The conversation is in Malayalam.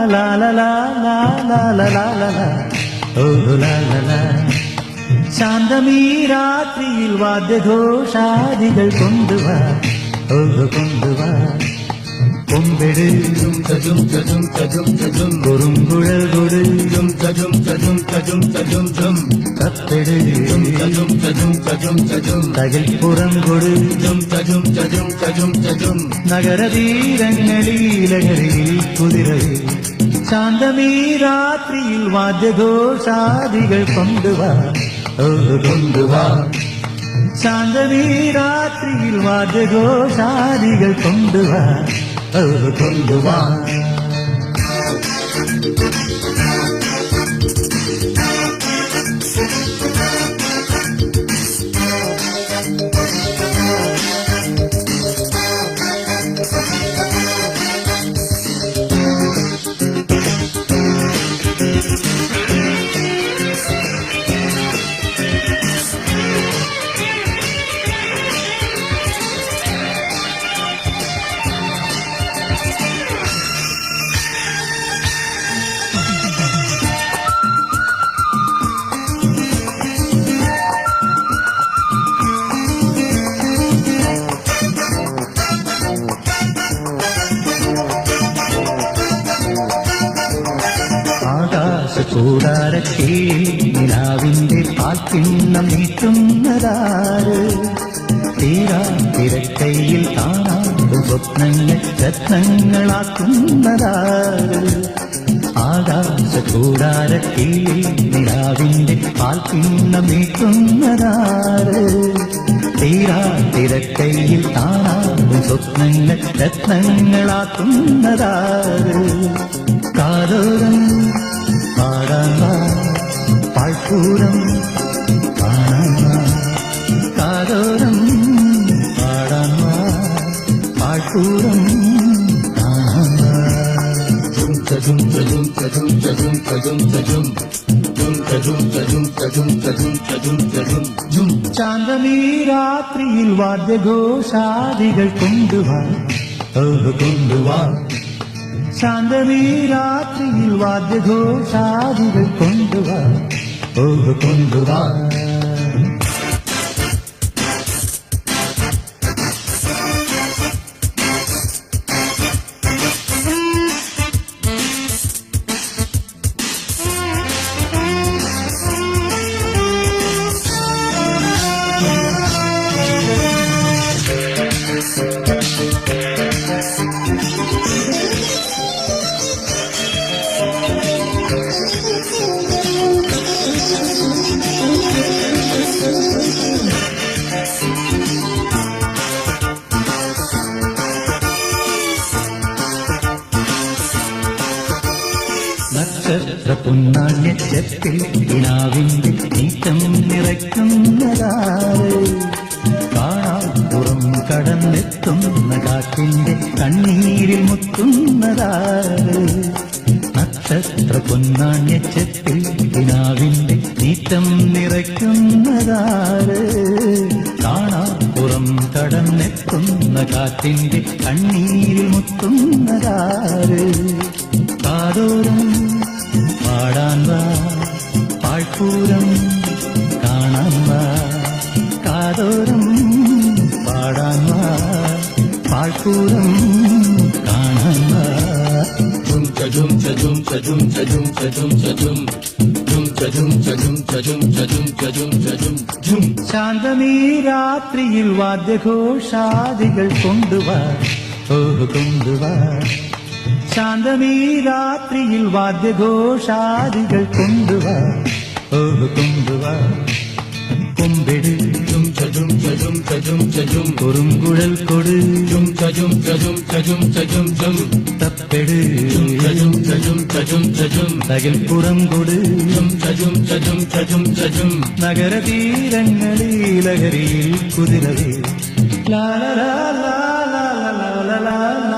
la la la la la la la la la oh la la la ശാന്തമീ രാത്രിയിൽ വാദ്യഘോഷാദികൾ കൊണ്ടുവാ കൊണ്ടുവാ കൊമ്പെട് കുറുങ്കുഴൽ കൊട് കപ്പെട് തകിൽപ്പുറം കൊട് നഗരതീരങ്ങളിലകരിയിൽ കുതിരയിൽ ശാന്തമീ രാത്രിയിൽ വാദ്യഘോഷാദികൾ കൊണ്ടുവാ കൊണ്ടുവാ ശാന്തമീ രാത്രിയിൽ വാദ്യഘോഷാദികൾ കൊണ്ടുവാ കൊണ്ടുവാ കൂടാരക്കീഴിൽ നിലാവിന്റെ പാൽക്കിണ്ണം നീട്ടുന്നതാര് തീരാ തിരക്കൈയിൽ കാണാതെ സ്വപ്നങ്ങൾ രത്നങ്ങളാക്കുന്നതാര് ആകാശ കൂടാരക്കീഴിൽ നിലാവിന്റെ പാൽക്കിണ്ണം നീട്ടുന്നതാര് തീരാ തിരക്കൈയിൽ കാണാതെ സ്വപ്നങ്ങൾ രത്നങ്ങളാക്കുന്നതാര് കാതോരം പാടാൻവാ പാഴ്പൂരം കാണാൻവാ കാതോരം പാടാൻവാ പാഴ്പൂരം കാണാൻവാ ശാന്തമീ രാത്രിയിൽ വാദ്യഘോഷാദികൾ കൊണ്ടുവാ കൊണ്ടുവാ ശാന്തമീ രാത്രിയിൽ വാദ്യഘോഷാദികൾ കൊണ്ടുവാ കൊണ്ടുവാ നക്ഷത്ര പുന്നാണ്യച്ചത്തിൽ കിനാവിന്റെ നീക്കം നിറയ്ക്കുന്നതാറ് കാണാപ്പുറം കടന്നെത്തുന്ന കാറ്റിന്റെ കണ്ണീരിൽ മുത്തുന്നതാറ് നക്ഷത്ര പൊന്നാണ്യച്ചത്തിൽ കിനാവിന്റെ നീക്കം നിറയ്ക്കുന്നതാറ് കാണാപ്പുറം കടന്നെത്തുന്ന കാറ്റിന്റെ കണ്ണീരിൽ മുത്തുന്നതാറ് കാതോരം പാടാൻവാ പാഴ്പൂരം കാണാൻവാ കാതോരം പാടാൻവാ പാഴ്പൂരം കാണാൻവാ ശാന്തമീ രാത്രിയിൽ വാദ്യഘോഷാദികൾ കൊണ്ടുവാ കൊണ്ടുവാ ശാന്തമീ രാത്രിയിൽ വാദ്യഘോഷാദികൾ കൊണ്ടുവാ കൊണ്ടുവാ കൊമ്പെട് കുറുങ്കുഴൽ കൊട് തപ്പെട് തകിൽപ്പുറം കൊട് നഗരതീരങ്ങളിലകരിയിൽ കുതിരവേ ലാ ലാ ലാ ലാ ലാ ലാ ലാ